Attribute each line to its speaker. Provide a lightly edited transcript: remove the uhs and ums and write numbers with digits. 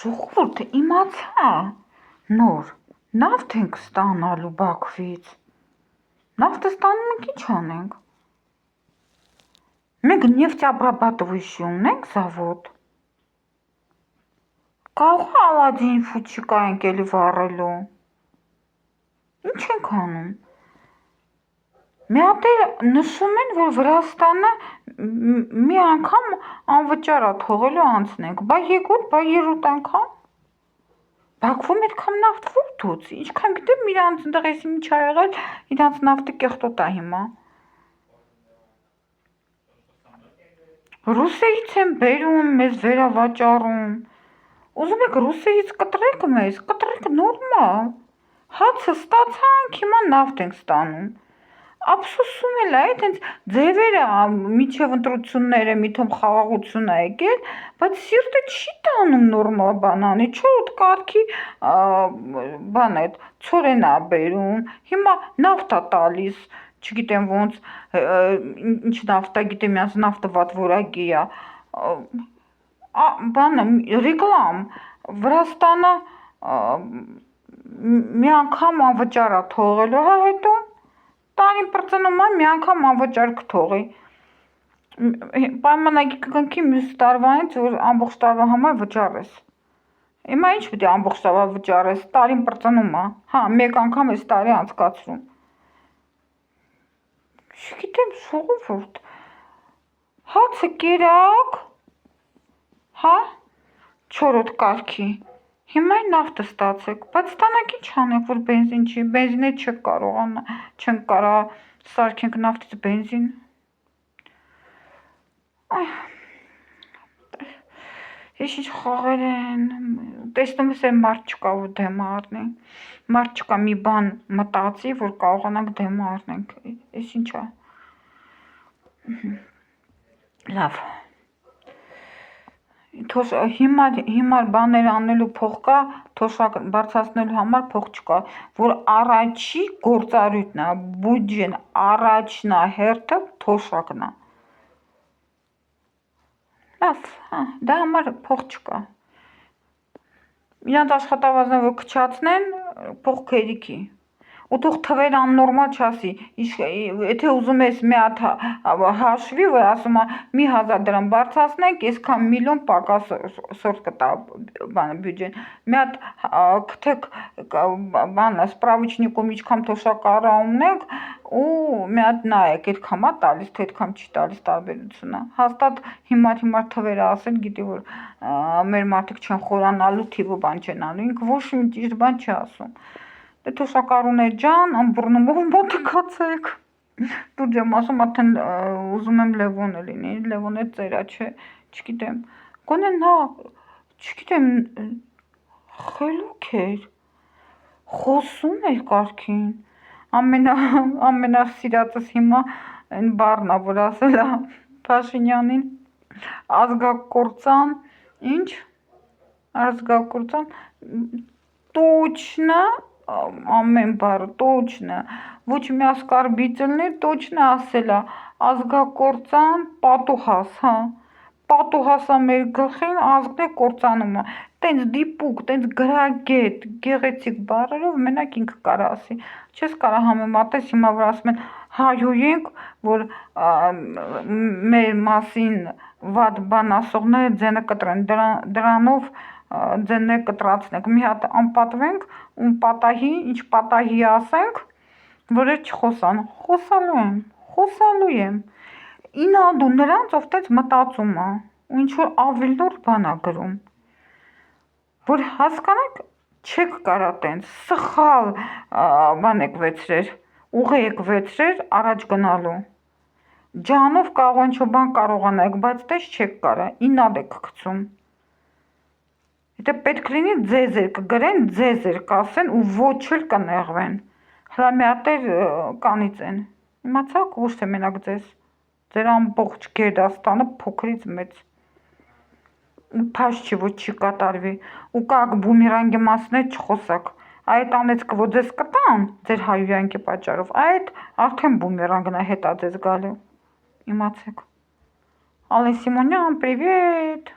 Speaker 1: Ժողովուրդ իմացա նոր նավթ ենք ստանալու Բաքվից։ Նավթը ստանում ենք, ինչ անենք։ Մենք նефтеобрабатывающий ունենք завод։ Կարող է Ալադին ֆուչիկա ենք էլի վառելու։ Ինչ ենք անում։ Մի հատ նշում են, որ Վրաստանը մի անգամ անվճար է թողելու անցնենք, բա եկոտ, բա երրորդ անգամ։ Բաքվում այդքան նավթ որ դուց, ինչքան գիտեմ իրանց ընդեղ էսի ինչ ա եղել, իրանց նավթը կեղտոտ է հիմա։ Ռուսեից են բերում, մեզ վերավաճառում։ Ուզում եք Ռուսեից կտրեք մեզ, կտրեք նորմալ։ Հացը ստացանք, հիմա նավթ ենք ստանում։ Ափսոսում էլ է, այդենց ձևերը միջև ընտրությունները միթոմ խաղաղություն է եկել, բայց սիրտը չի տանում նորմալ բանանի, չորդ կարգի բան այդ ցորեն է բերում, հիմա նավթ է տալիս, չգիտեմ ոնց, ինչ նավթ է, գիտեմ յանց նավթը վատ որակի է, բանը ռեկլամ, Վրաստանը մի անգամ անվճար է թողելու, հա հետո տարին պրծնում է, մի անգամ անվճար կթողի։ Պայմանագիր կգնքի մյուս տարվանից, որ ամբողջ տարվա համար վճարես։ Հիմա ինչ պետք է ամբողջ տարվա վճարես, տարին պրծնում է, հա, մեկ անգամ էս տարի անցկացրում։ Չգիտեմ, ժողովուրդ, հացը կերակ, հա, չորրորդ կարգի, հիմա նավթը ստացեք, բայց ստանանք ինչ անենք, որ բենզին չի, բենզինը չենք կարողանա, չենք կարա սարքենք նավթից բենզին։ Ես ինչ խաղեր են, տեսնում ես այն մարդ չկա, որ դեմ առնի, մարդ չկա մի բան մտածի, որ կարողանանք դեմ առնենք, ես ինչ է։ Լավ։ Հիմար բաներ անելու փող կա, թոշակ բարձրացնելու համար փող չկա, որ առաջի գործառույթն է, բյուջեն առաջնահերթը թոշակն է։ Լավ, հա, դա համար փող չկա։ Իրանց աշխատավարձը որ քչացնեն, փող քերիքի։ Ու թող թվեր աննորմալ չասի, եթե ուզում ես մի հատ հաշվի, որ ասում է 1000 դրամ բարձրացնենք, այսքան միլիոն պակաս սորտ կտա բյուջեն։ Մի հատ քթեք բանը սպրավիչնիկում ինչքան թոշակառա ունենք ու մի հատ նայեք, այդքան է տալիս, թե այդքան չի տալիս տարբերությունը։ Հաստատ հիմար թվերը ասել, գիտի որ մեր մարդիկ չեն խորանալու, թիվը բան չեն անում, ինքը ոչ մի ճիշտ բան չի ասում։ Դե թոշակառուներ ջան, ըմբռնումով մոտը կացեք։ Դուր ջեմ ասում, արդեն ուզում եմ Լևոնը լինի, Լևոնը ծերա չէ, չգիտեմ, գոնե նա, չգիտեմ, խելոք էր, խոսում էր կարգին, ամենասիրածս հիմա այն բառն է, որ ասել է Փաշինյանին, ազգակործան, ինչ, ազգակործան, точно, ամեն բառը, точно, ոչ մի ասկարբիցելն է, точно ասել է, ազգակործան, պատուհաս, հա, պատուհասը մեր գլխին ազգն է կործանում է, տենց դիպուկ, տենց գրագետ, գեղեցիկ բառերով մենակ ինքը կարա ասի, չես կարա համեմատես հիմա որ ասում են հայհոյենք, որ մեր մասին վատ բան ասողները ձենը կտրեն, դրանով ձենը կտրացնենք, մի հատ անպատվենք, պատահի, ինչ պատահի ասենք, որ էր չխոսան, խոսալու եմ, ինադու նրանց ով տենց մտածում է, ու ինչ որ ավելի նոր բան է գրում, որ հասկանեք, չեք կարա տենց, սխալ բան եք վեցրեր, ուղի եք վեցրեր առաջ գնալու, ջանով կարող ինչ որ բան կարողանայք, բայց տես չեք կարա, ինադ եք գցում, եթե պետք լինի ձեզեր կգրեն, ձեզեր կասեն ու ոչ էլ կնեղվեն, հլա մի հատ կանից են, իմացաք ոչ թե մենակ ձեզ, ձեր ամբողջ գերդաստանը փոքրից մեծ, ու փաշ չի, ոչ չի կատարվի, ու կակ բումերանգի մասն է չխոսակ, այդ անեցքը, որ ձեզ կտան, ձեր հայույանքի պատճառով, այդ արդեն բումերանգն է հետա ձեզ գալու, իմացեք, Ալեն Սիմոնյան, պրիվետ,